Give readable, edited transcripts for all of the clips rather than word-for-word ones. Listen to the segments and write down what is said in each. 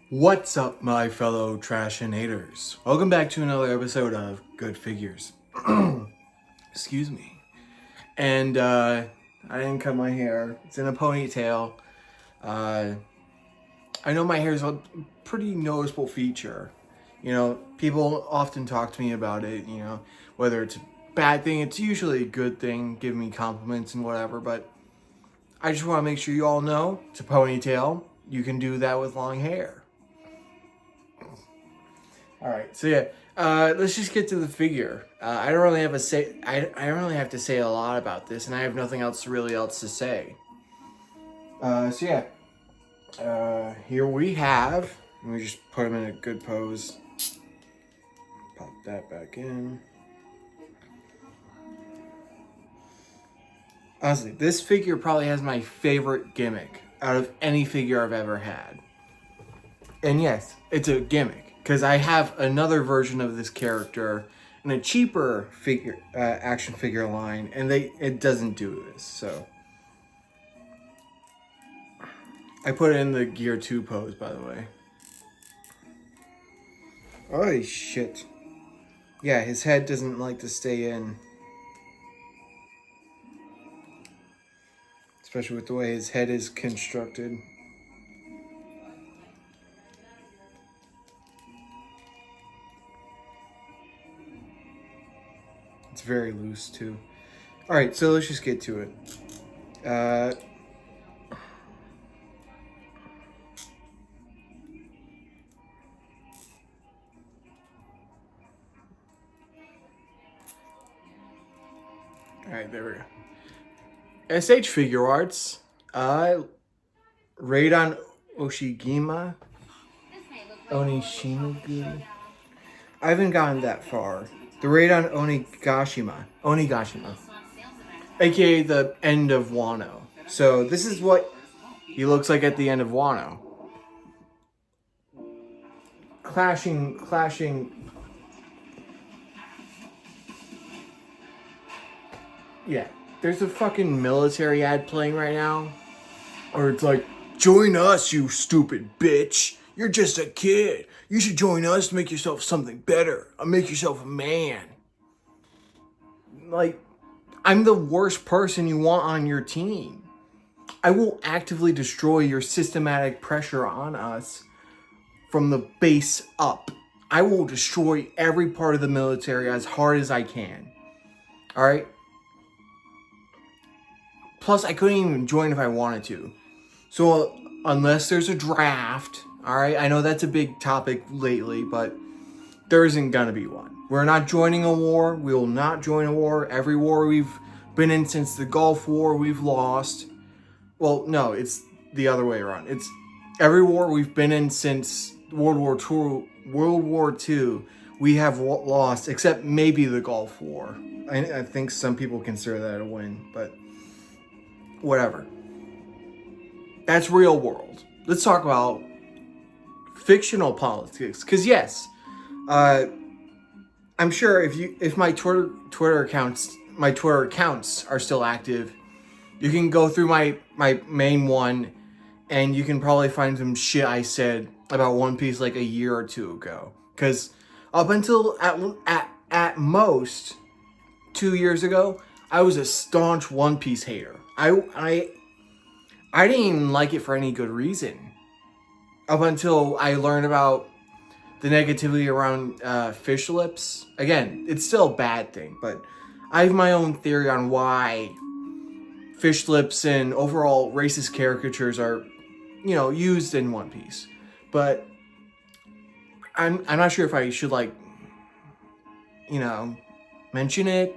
What's up, my fellow trashinators? Welcome back to another episode of Good Figures. Excuse me. And I didn't cut my hair. It's in a ponytail. I know my hair is a pretty noticeable feature. You know, people often talk to me about it, you know, whether it's a bad thing, it's usually a good thing, give me compliments and whatever, but I just want to make sure you all know it's a ponytail. You can do that with long hair. All right, so yeah, let's just get to the figure. I don't really have a say. I don't really have to say a lot about this, and I have nothing else to say. So yeah, here we have. Let me just put him in a good pose. Pop that back in. Honestly, this figure probably has my favorite gimmick out of any figure I've ever had. And yes, it's a gimmick. Because I have another version of this character in a cheaper figure action figure line, and it doesn't do this. So I put it in the Gear 2 pose, by the way. Oh shit! Yeah, his head doesn't like to stay in, especially with the way his head is constructed. It's very loose too. All right, so let's just get to it. All right, there we go. SH Figuarts, Raidon Oshigima, Onishimigu. I haven't gotten that far. The Raidon Onigashima, aka the end of Wano. So this is what he looks like at the end of Wano. Clashing. Yeah, there's a fucking military ad playing right now, or it's like, join us, you stupid bitch. You're just a kid. You should join us to make yourself something better. Or make yourself a man. Like, I'm the worst person you want on your team. I will actively destroy your systematic pressure on us from the base up. I will destroy every part of the military as hard as I can. Alright? Plus, I couldn't even join if I wanted to. So, unless there's a draft, alright? I know that's a big topic lately, but there isn't gonna be one. We're not joining a war. We will not join a war. Every war we've been in since the Gulf War, we've lost. Well, no, it's the other way around. It's every war we've been in since World War II, we have lost, except maybe the Gulf War. I think some people consider that a win, but whatever. That's real world. Let's talk about fictional politics. Because yes, I'm sure if my Twitter accounts are still active, you can go through my main one, and you can probably find some shit I said about One Piece like a year or two ago. Because up until at most 2 years ago, I was a staunch One Piece hater. I didn't even like it for any good reason. Up until I learned about the negativity around fish lips. Again, it's still a bad thing, but I have my own theory on why fish lips and overall racist caricatures are, you know, used in One Piece. But I'm not sure if I should, like, you know, mention it.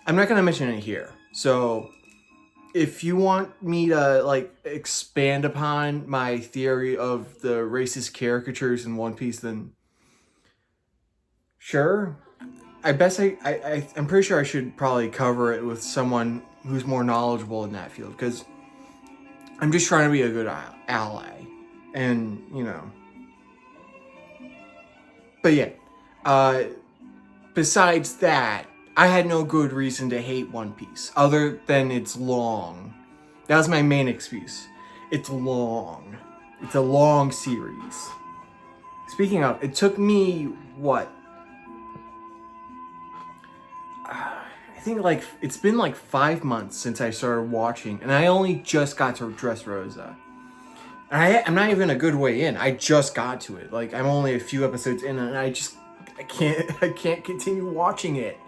I'm not gonna mention it here. So if you want me to, like, expand upon my theory of the racist caricatures in One Piece, then sure. I'm pretty sure I should probably cover it with someone who's more knowledgeable in that field, because I'm just trying to be a good ally. And, you know. But yeah, besides that, I had no good reason to hate One Piece, other than it's long. That was my main excuse. It's long. It's a long series. Speaking of, it took me, what? I think like, it's been like 5 months since I started watching, and I only just got to Dressrosa. And I'm not even a good way in. I just got to it. Like, I'm only a few episodes in, and I can't continue watching it.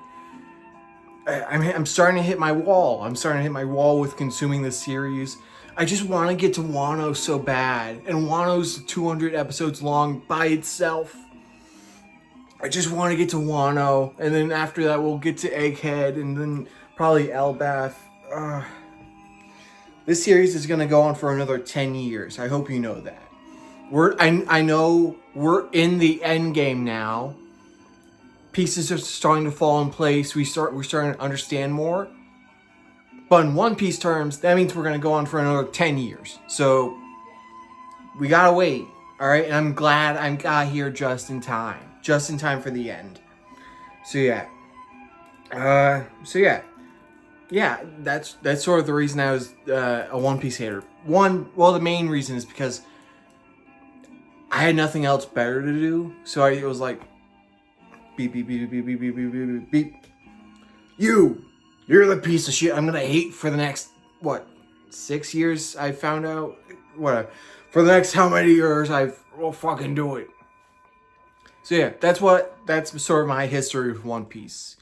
I'm starting to hit my wall. I'm starting to hit my wall with consuming this series. I just want to get to Wano so bad. And Wano's 200 episodes long by itself. I just want to get to Wano. And then after that, we'll get to Egghead. And then probably Elbath. This series is going to go on for another 10 years. I hope you know that. I know we're in the end game now. Pieces are starting to fall in place. We're starting to understand more. But in One Piece terms, that means we're going to go on for another 10 years. So, we got to wait. Alright? And I'm glad I got here just in time. Just in time for the end. So, yeah. Yeah, that's sort of the reason I was a One Piece hater. The main reason is because I had nothing else better to do. So, it was like, beep, beep, beep, beep, beep, beep, beep, beep, beep. You're the piece of shit I'm gonna hate for the next, 6 years, I found out? Whatever. For the next how many years, will fucking do it. So yeah, that's sort of my history with One Piece.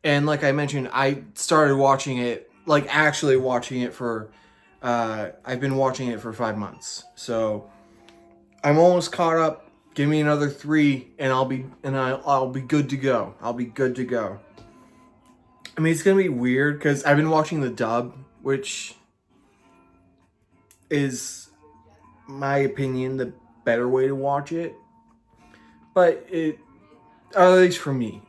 And like I mentioned, I started watching it, like actually watching it for, I've been watching it for 5 months. So, I'm almost caught up. Give me another 3, and I'll be good to go. I'll be good to go. I mean, it's gonna be weird because I've been watching the dub, which is, my opinion, the better way to watch it. But at least for me,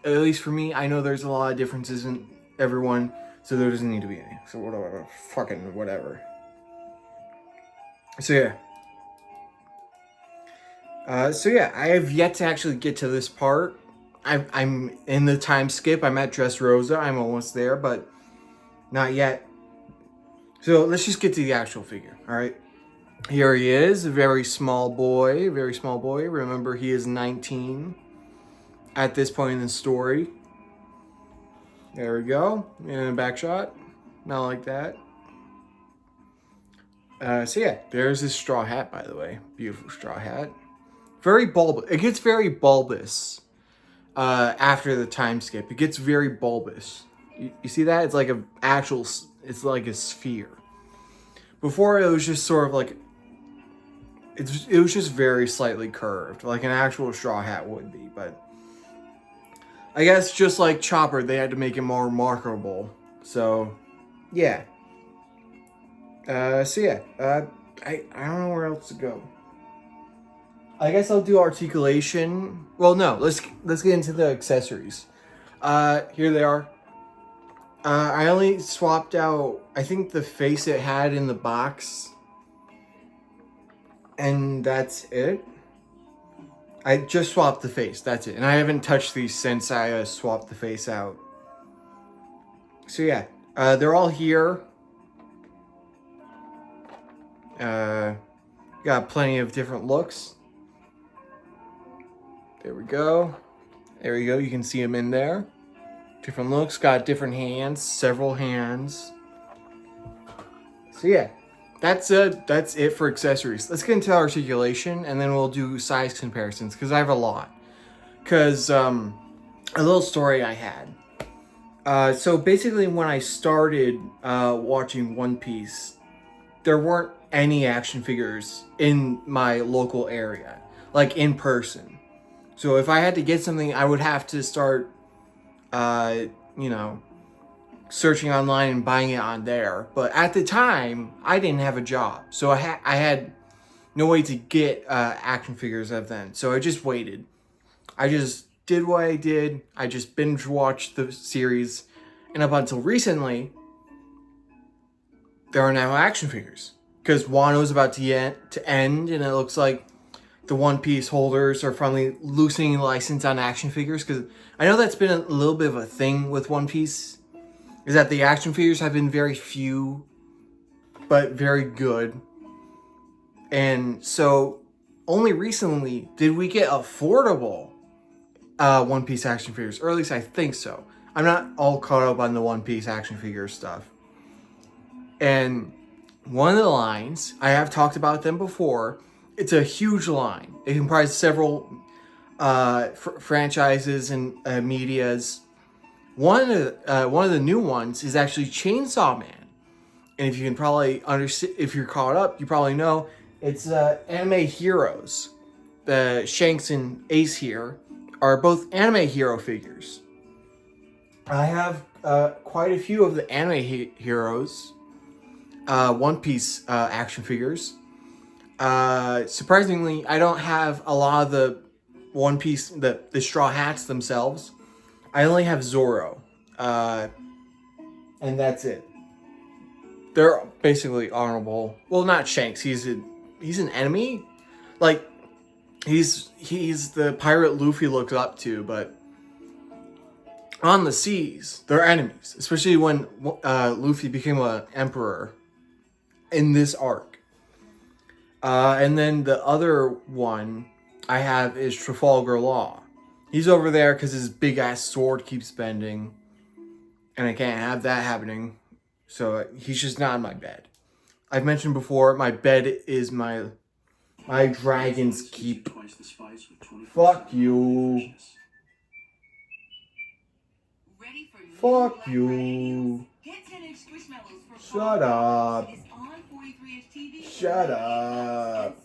I know there's a lot of differences in everyone, so there doesn't need to be any. So whatever, fucking whatever. So yeah. I have yet to actually get to this part. I'm in the time skip. I'm at Dressrosa. I'm almost there, but not yet. So let's just get to the actual figure, all right? Here he is, a very small boy. Remember, he is 19 at this point in the story. There we go. And a back shot. Not like that. There's his straw hat, by the way. Beautiful straw hat. Very bulbous. It gets very bulbous after the time skip. It gets very bulbous. You see that? It's like it's like a sphere. Before, it was just sort of like, it was just very slightly curved, like an actual straw hat would be. But I guess just like Chopper, they had to make it more remarkable. So, yeah. I don't know where else to go. I guess I'll do articulation. Well, no, let's get into the accessories. Here they are. I only swapped out, I think, the face it had in the box. And that's it. I just swapped the face, that's it. And I haven't touched these since I swapped the face out. So yeah, they're all here. Got plenty of different looks. There we go. You can see them in there. Different looks. Got different hands. Several hands. So yeah. That's it for accessories. Let's get into articulation, and then we'll do size comparisons, because I have a lot. Because, a little story I had. So basically when I started watching One Piece, there weren't any action figures in my local area. Like, in person. So if I had to get something, I would have to start, searching online and buying it on there. But at the time, I didn't have a job. So I had no way to get action figures of them. So I just waited. I just did what I did. I just binge watched the series. And up until recently, there are now action figures. Because Wano's about to end, and it looks like the One Piece holders are finally loosening the license on action figures. Because I know that's been a little bit of a thing with One Piece. Is that the action figures have been very few, but very good. And so only recently did we get affordable One Piece action figures, or at least I think so. I'm not all caught up on the One Piece action figure stuff. And one of the lines, I have talked about them before, it's a huge line. It comprises several franchises and medias. One of the new ones is actually Chainsaw Man. And if you can probably understand, if you're caught up, you probably know it's anime heroes. The Shanks and Ace here are both anime hero figures. I have quite a few of the anime heroes, One Piece action figures. Surprisingly, I don't have a lot of the One Piece, the straw hats themselves. I only have Zoro, and that's it. They're basically honorable. Well, not Shanks. He's an enemy. Like he's the pirate Luffy looks up to, but on the seas, they're enemies. Especially when Luffy became an emperor in this arc. And then the other one I have is Trafalgar Law. He's over there because his big ass sword keeps bending, and I can't have that happening. So he's just not in my bed. I've mentioned before, my bed is my dragon's keep. Fuck you. Fuck you. Shut up. Shut up.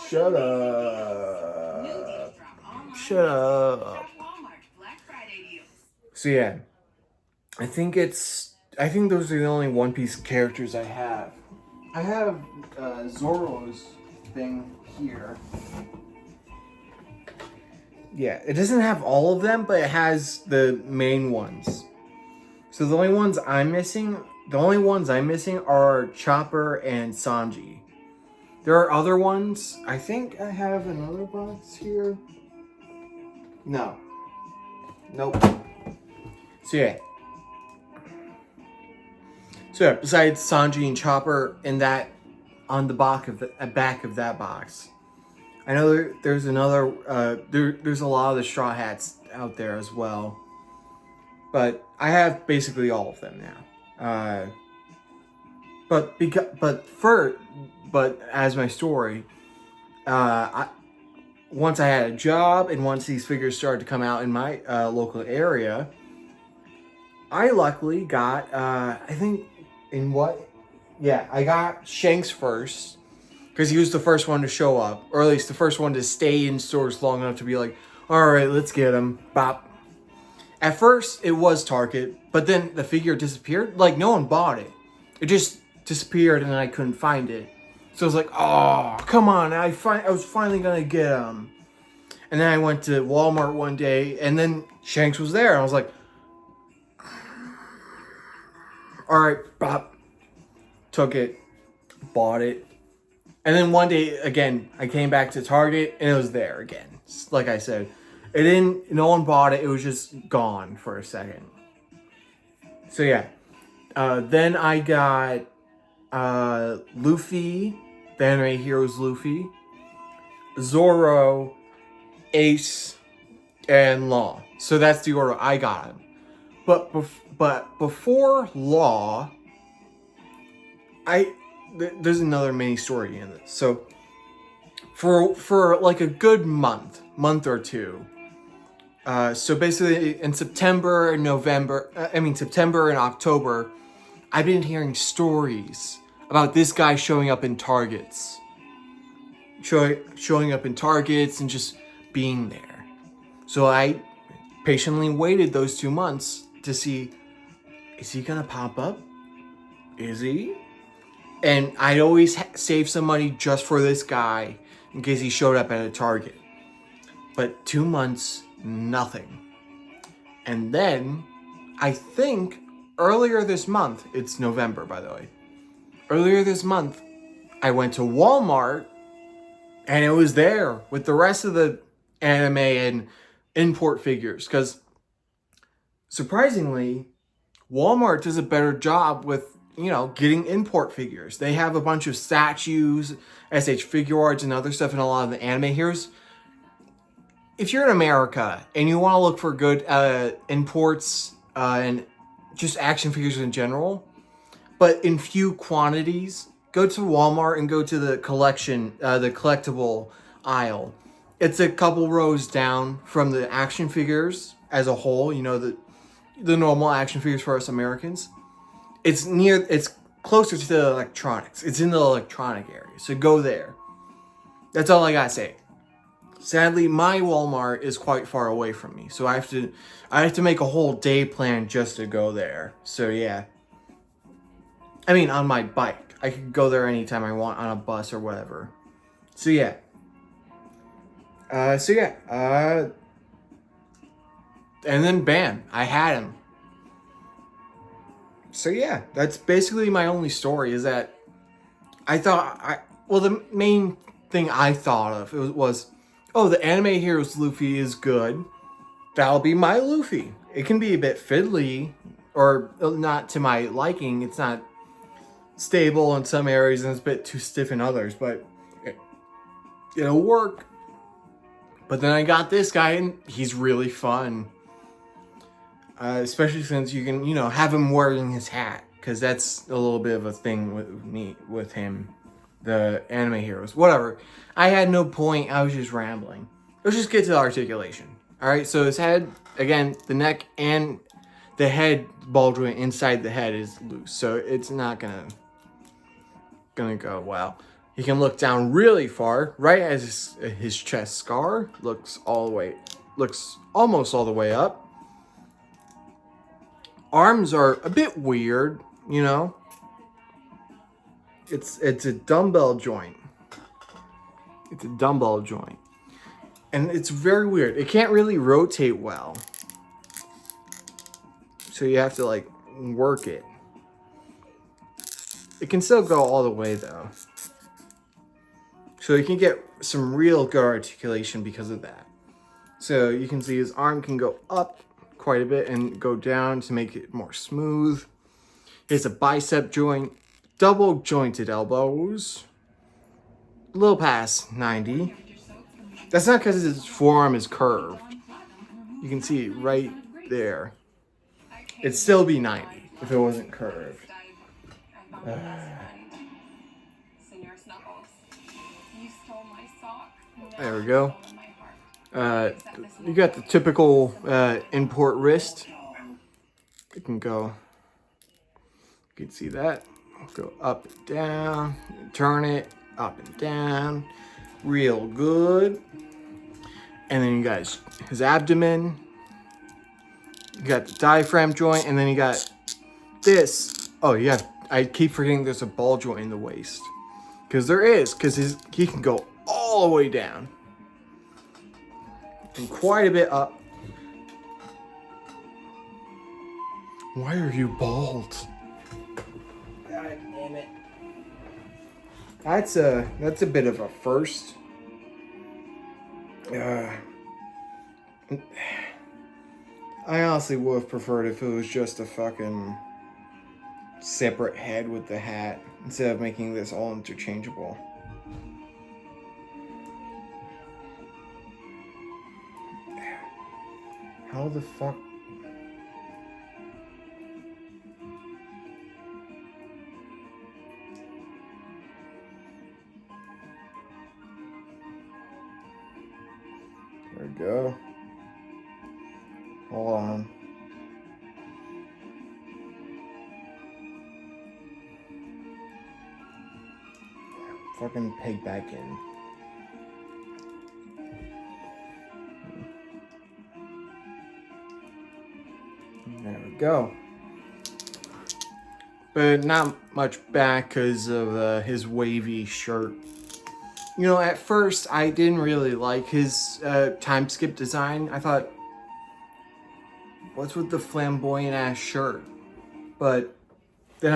Shut up. Shut up. So yeah, I think those are the only One Piece characters I have. I have Zoro's thing here. Yeah, it doesn't have all of them, but it has the main ones. So the only ones I'm missing are Chopper and Sanji. There are other ones. I think I have another box here. No. Nope. So yeah, besides Sanji and Chopper in that, on the back of that box, I know there's another. There's a lot of the Straw Hats out there as well, but I have basically all of them now. But as my story, once I had a job and once these figures started to come out in my local area, I luckily got I got Shanks first because he was the first one to show up, or at least the first one to stay in stores long enough to be like, all right, let's get him. Bop. At first, it was Target, but then the figure disappeared. Like, no one bought it. It just disappeared, and then I couldn't find it. So I was like, oh, come on. I was finally going to get him. And then I went to Walmart one day, and then Shanks was there. And I was like, all right, bop. Took it, bought it. And then one day, again, I came back to Target, and it was there again. Like I said, no one bought it. It was just gone for a second. So yeah. Then I got Luffy, the anime heroes Luffy, Zoro, Ace, and Law. So that's the order I got him. But before Law, there's another mini story in this. So for like a good month or two. So basically in September and October, I've been hearing stories about this guy showing up in Targets. Showing up in Targets and just being there. So I patiently waited those 2 months to see, is he gonna pop up? Is he? And I'd always save some money just for this guy in case he showed up at a Target. But 2 months, nothing. And then, I think earlier this month, it's November by the way, earlier this month, I went to Walmart and it was there with the rest of the anime and import figures. Because surprisingly, Walmart does a better job with getting import figures. They have a bunch of statues, SH Figuarts, and other stuff in a lot of the anime heroes. If you're in America and you want to look for good imports and just action figures in general, but in few quantities, go to Walmart and go to the collectible aisle. It's a couple rows down from the action figures as a whole, the normal action figures for us Americans. It's closer to the electronics. It's in the electronic area. So go there. That's all I gotta say. Sadly, my Walmart is quite far away from me. So I have to make a whole day plan just to go there. So yeah. I mean, on my bike. I could go there anytime I want on a bus or whatever. So yeah. And then bam, I had him. So yeah, that's basically my only story, is that the main thing I thought of was, oh, the anime heroes Luffy is good. That'll be my Luffy. It can be a bit fiddly, or not to my liking. It's not stable in some areas and it's a bit too stiff in others, but it'll work. But then I got this guy and he's really fun. Especially since you can, have him wearing his hat. Because that's a little bit of a thing with him. The anime heroes. Whatever. I had no point. I was just rambling. Let's just get to the articulation. Alright, so his head, again, the neck and the head ball joint inside the head is loose. So it's not gonna go well. He can look down really far, right as his chest scar looks almost all the way up. Arms are a bit weird, It's a dumbbell joint. It's a dumbbell joint. And it's very weird. It can't really rotate well. So you have to work it. It can still go all the way though. So you can get some real good articulation because of that. So you can see his arm can go up quite a bit and go down to make it more smooth. Here's a bicep joint, double jointed elbows, a little past 90. That's not because his forearm is curved. You can see it right there. It'd still be 90 if it wasn't curved. There we go. You got the typical import wrist. It can go. You can see that. Go up and down. Turn it up and down. Real good. And then you got his abdomen. You got the diaphragm joint, and then you got this. Oh yeah, I keep forgetting there's a ball joint in the waist. Because there is, because he can go all the way down. And quite a bit up. Why are you bald? God damn it. That's a bit of a first. I honestly would have preferred if it was just a fucking separate head with the hat instead of making this all interchangeable. How the fuck? There we go. Hold on. Fucking peg back in. There we go. But not much back because of his wavy shirt. At first I didn't really like his time skip design. I thought, what's with the flamboyant ass shirt? But then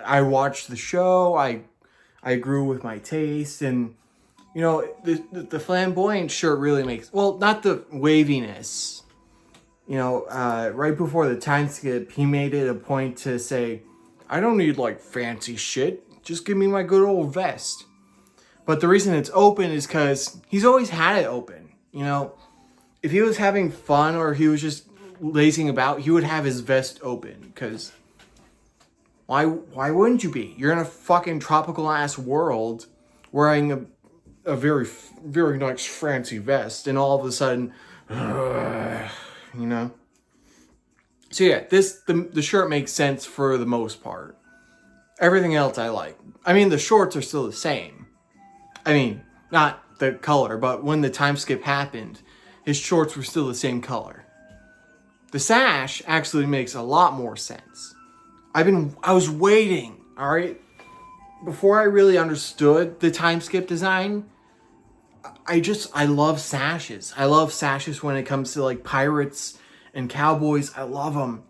I watched the show, I grew with my taste, and the flamboyant shirt really makes, well, not the waviness. Right before the time skip, he made it a point to say, I don't need like fancy shit. Just give me my good old vest. But the reason it's open is because he's always had it open. You know, if he was having fun or he was just lazing about, he would have his vest open. Because why wouldn't you be? You're in a fucking tropical ass world wearing a very, very nice fancy vest. And all of a sudden, you know. So yeah, the shirt makes sense for the most part. Everything else I like. I mean, the shorts are still the same. I mean, not the color, but when the time skip happened, his shorts were still the same color. The sash actually makes a lot more sense. I was waiting, alright? Before I really understood the time skip design, I love sashes. I love sashes when it comes to like pirates and cowboys. I love them.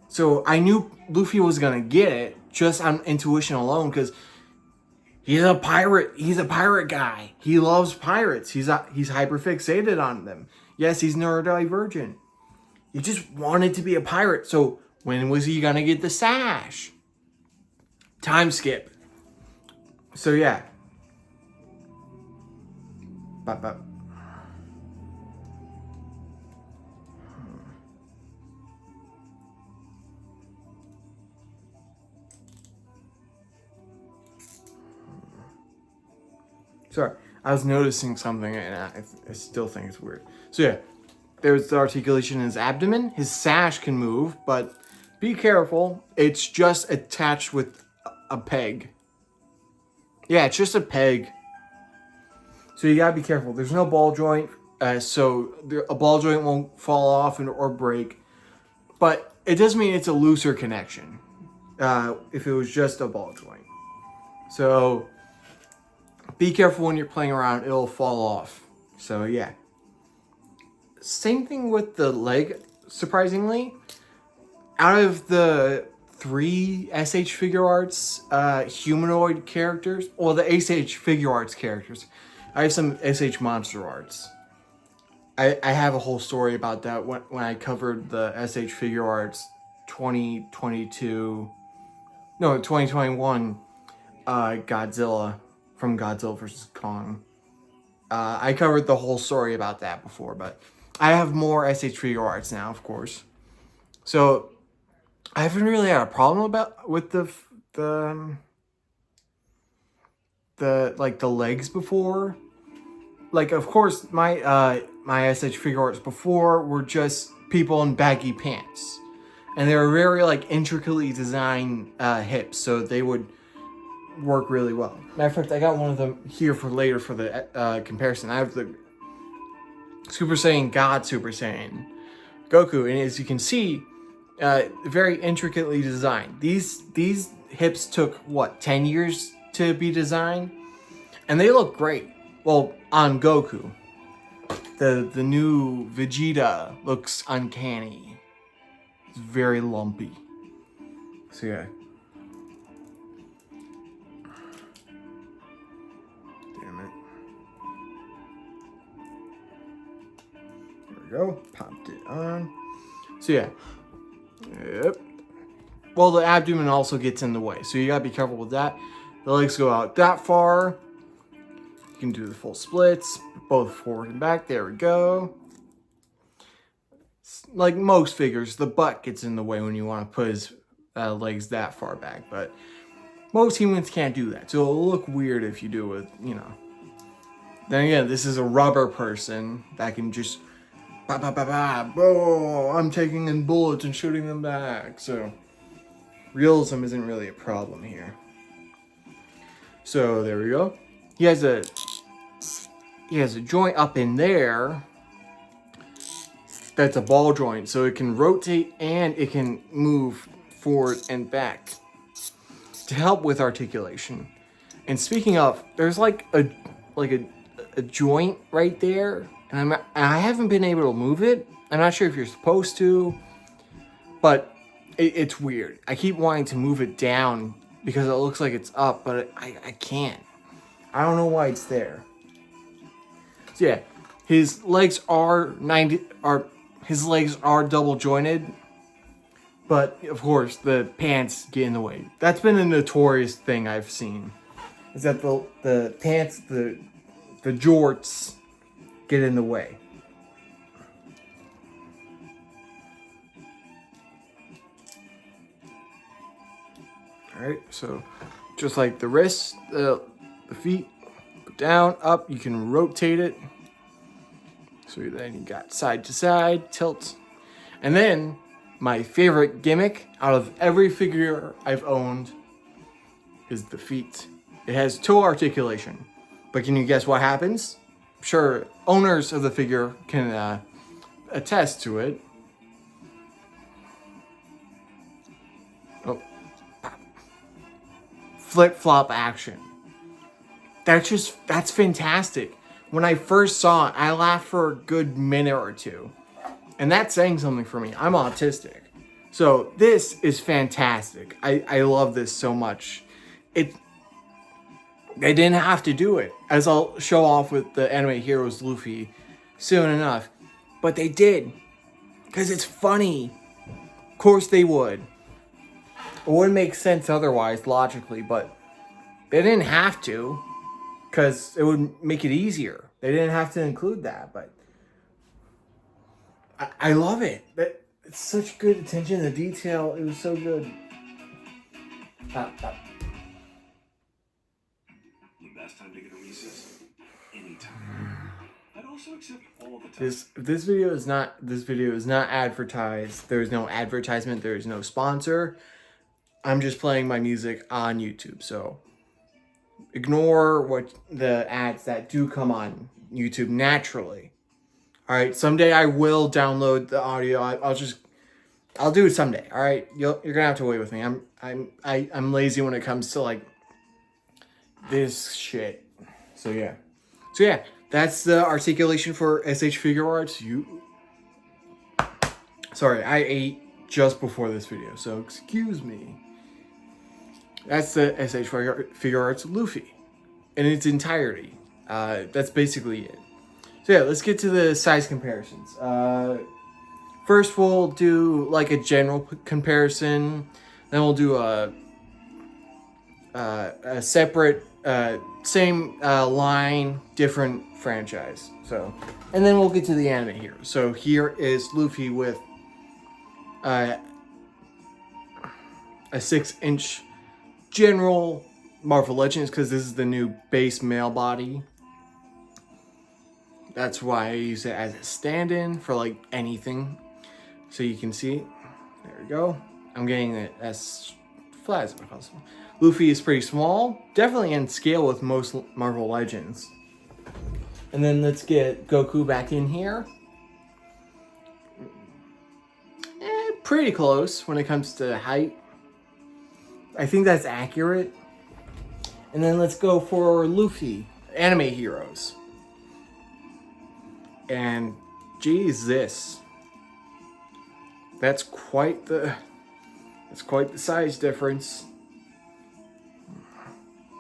So I knew Luffy was gonna get it just on intuition alone because he's a pirate. He's a pirate guy. He loves pirates. He's hyper fixated on them. Yes, he's neurodivergent. He just wanted to be a pirate. So when was he gonna get the sash? Time skip. So yeah. But. Sorry, I was noticing something and I still think it's weird. So yeah, there's the articulation in his abdomen. His sash can move, but be careful. It's just attached with a peg. Yeah, it's just a peg. So you gotta be careful. There's no ball joint, so a ball joint won't fall off or break. But it does mean it's a looser connection if it was just a ball joint. So be careful when you're playing around, it'll fall off. So yeah. Same thing with the leg, surprisingly. Out of the 3 SH Figuarts humanoid characters, well, the SH Figuarts characters, I have some SH Monster Arts. I have a whole story about that when I covered the SH Figuarts 2021 Godzilla from Godzilla vs. Kong. I covered the whole story about that before, but I have more SH Figuarts now, of course. So I haven't really had a problem with the legs before. Like, of course, my SH Figuarts before were just people in baggy pants, and they were very like intricately designed hips, so they would work really well. Matter of fact, I got one of them here for later for the comparison. I have the Super Saiyan God Super Saiyan Goku, and as you can see, very intricately designed. These hips took what, 10 years to be designed, and they look great. Well, on Goku, the new Vegeta looks uncanny. It's very lumpy. So yeah. Damn it. There we go. Popped it on. So yeah. Yep. Well, the abdomen also gets in the way, so you gotta be careful with that. The legs go out that far. You can do the full splits, both forward and back. There we go. Like most figures, the butt gets in the way when you want to put his legs that far back, but most humans can't do that, so it'll look weird if you do it, you know. Then again, this is a rubber person that can just ba ba ba ba, oh, I'm taking in bullets and shooting them back, so realism isn't really a problem here. So there we go. He has a joint up in there that's a ball joint, so it can rotate and it can move forward and back to help with articulation. And speaking of, there's like a joint right there, and I haven't been able to move it. I'm not sure if you're supposed to, but it's weird. I keep wanting to move it down because it looks like it's up, but I can't. I don't know why it's there. So yeah, his legs are double jointed, But of course, the pants get in the way. That's been a notorious thing I've seen. Is that the pants, the jorts get in the way. All right, so just like the wrists, the feet, down, up, you can rotate it. So then you got side to side, tilt. And then my favorite gimmick out of every figure I've owned is the feet. It has toe articulation. But can you guess what happens? I'm sure owners of the figure can attest to it. Oh. Flip-flop action. That's fantastic. When I first saw it, I laughed for a good minute or two. And that's saying something for me. I'm autistic. So this is fantastic. I love this so much. They didn't have to do it, as I'll show off with the Anime Heroes Luffy soon enough. But they did. Because it's funny. Of course they would. It wouldn't make sense otherwise, logically, but they didn't have to. Because it would make it easier. They didn't have to include that, but I love it. It's such good attention to detail. It was so good. The best time to get a recess. Anytime. I'd also accept all the time. This video is not advertised. There's no advertisement. There's no sponsor. I'm just playing my music on YouTube, so ignore what the ads that do come on YouTube naturally. All right, someday I will download the audio. I'll do it someday. All right, you're gonna have to wait with me. I'm lazy when it comes to like this shit. So yeah, that's the articulation for SH Figuarts. Sorry, I ate just before this video, so excuse me. That's the SH Figuarts Luffy in its entirety. That's basically it. So yeah, let's get to the size comparisons. First, we'll do like a general comparison. Then we'll do a separate, same line, different franchise. So, and then we'll get to the anime here. So here is Luffy with a 6-inch general Marvel Legends, because this is the new base male body. That's why I use it as a stand-in for like anything. So you can see, there we go. I'm getting it as flat as possible. Luffy is pretty small, definitely in scale with most Marvel Legends. And then let's get Goku back in here. Pretty close when it comes to height. I think that's accurate. And then let's go for Luffy, Anime Heroes. And Jesus, that's quite the size difference.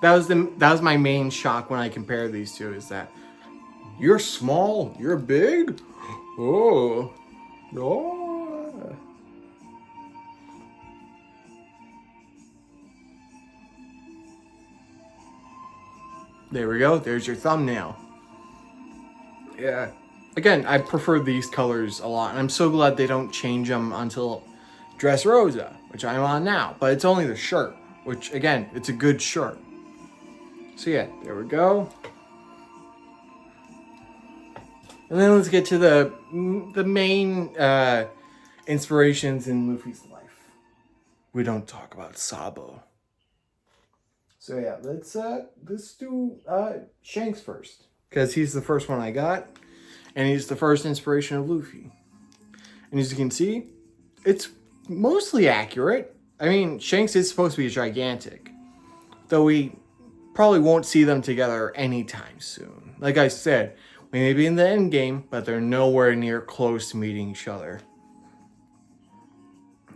That was my main shock when I compared these two, is that you're small, you're big. Oh. There we go. There's your thumbnail. Yeah. Again, I prefer these colors a lot, and I'm so glad they don't change them until Dressrosa, which I'm on now. But it's only the shirt, which, again, it's a good shirt. So yeah, there we go. And then let's get to the main inspirations in Luffy's life. We don't talk about Sabo. So yeah, let's do Shanks first, because he's the first one I got. And he's the first inspiration of Luffy. And as you can see, it's mostly accurate. I mean, Shanks is supposed to be gigantic. Though we probably won't see them together anytime soon. Like I said, we may be in the end game, but they're nowhere near close to meeting each other.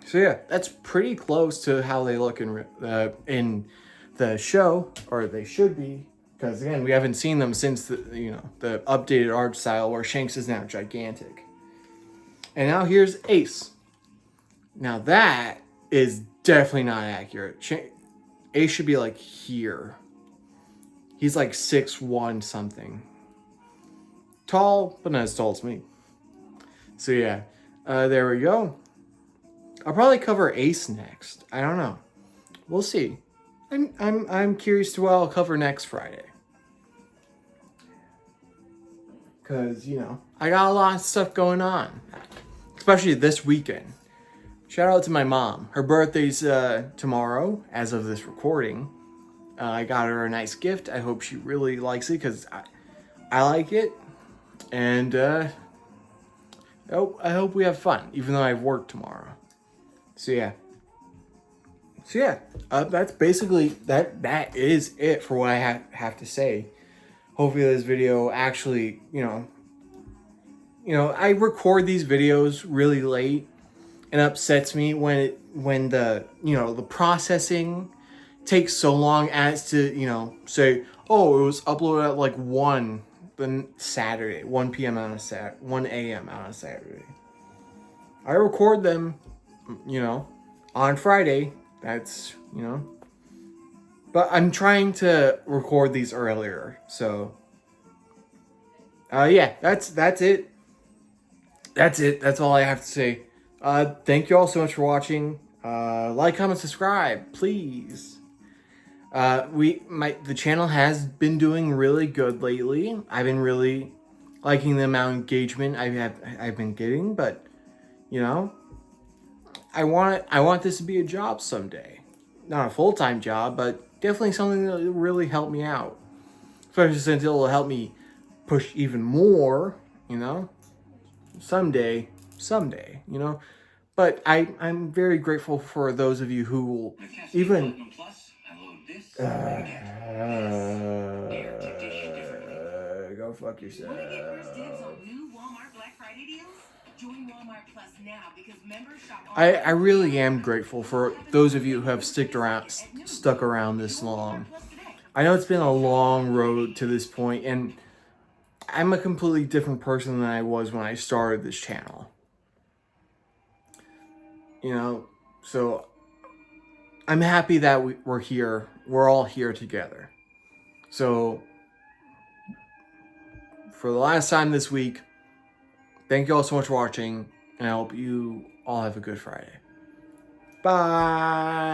So yeah, that's pretty close to how they look in the show, or they should be. Because again, we haven't seen them since the updated art style where Shanks is now gigantic. And now here's Ace. Now that is definitely not accurate. Ace should be like here. He's like 6'1" something. Tall, but not as tall as me. So yeah, there we go. I'll probably cover Ace next. I don't know. We'll see. I'm curious to what I'll cover next Friday. Cause I got a lot of stuff going on, especially this weekend. Shout out to my mom. Her birthday's tomorrow, as of this recording. I got her a nice gift. I hope she really likes it because I like it. And I hope we have fun, even though I have work tomorrow. So yeah. That's basically that is it for what I have to say. Hopefully this video actually, I record these videos really late. It upsets me when the the processing takes so long as to say, oh, it was uploaded at like 1 Saturday, 1 p.m. on a 1 a.m. on a Saturday. I record them, on Friday. That's but I'm trying to record these earlier. So yeah, that's it. That's all I have to say. Thank you all so much for watching. Like, comment, subscribe, please. The channel has been doing really good lately. I've been really liking the amount of engagement I've been getting, but I want this to be a job someday. Not a full-time job, but definitely something that will really help me out. Especially since it will help me push even more, someday, But I'm very grateful for those of you who will even go fuck yourself. Want to get first dibs on new Walmart Black Friday deals? Join Walmart Plus now because members shop I really am grateful for those of you who have stuck around this long. I know it's been a long road to this point, and I'm a completely different person than I was when I started this channel. So I'm happy that we're here. We're all here together. So for the last time this week, thank you all so much for watching, and I hope you all have a good Friday. Bye.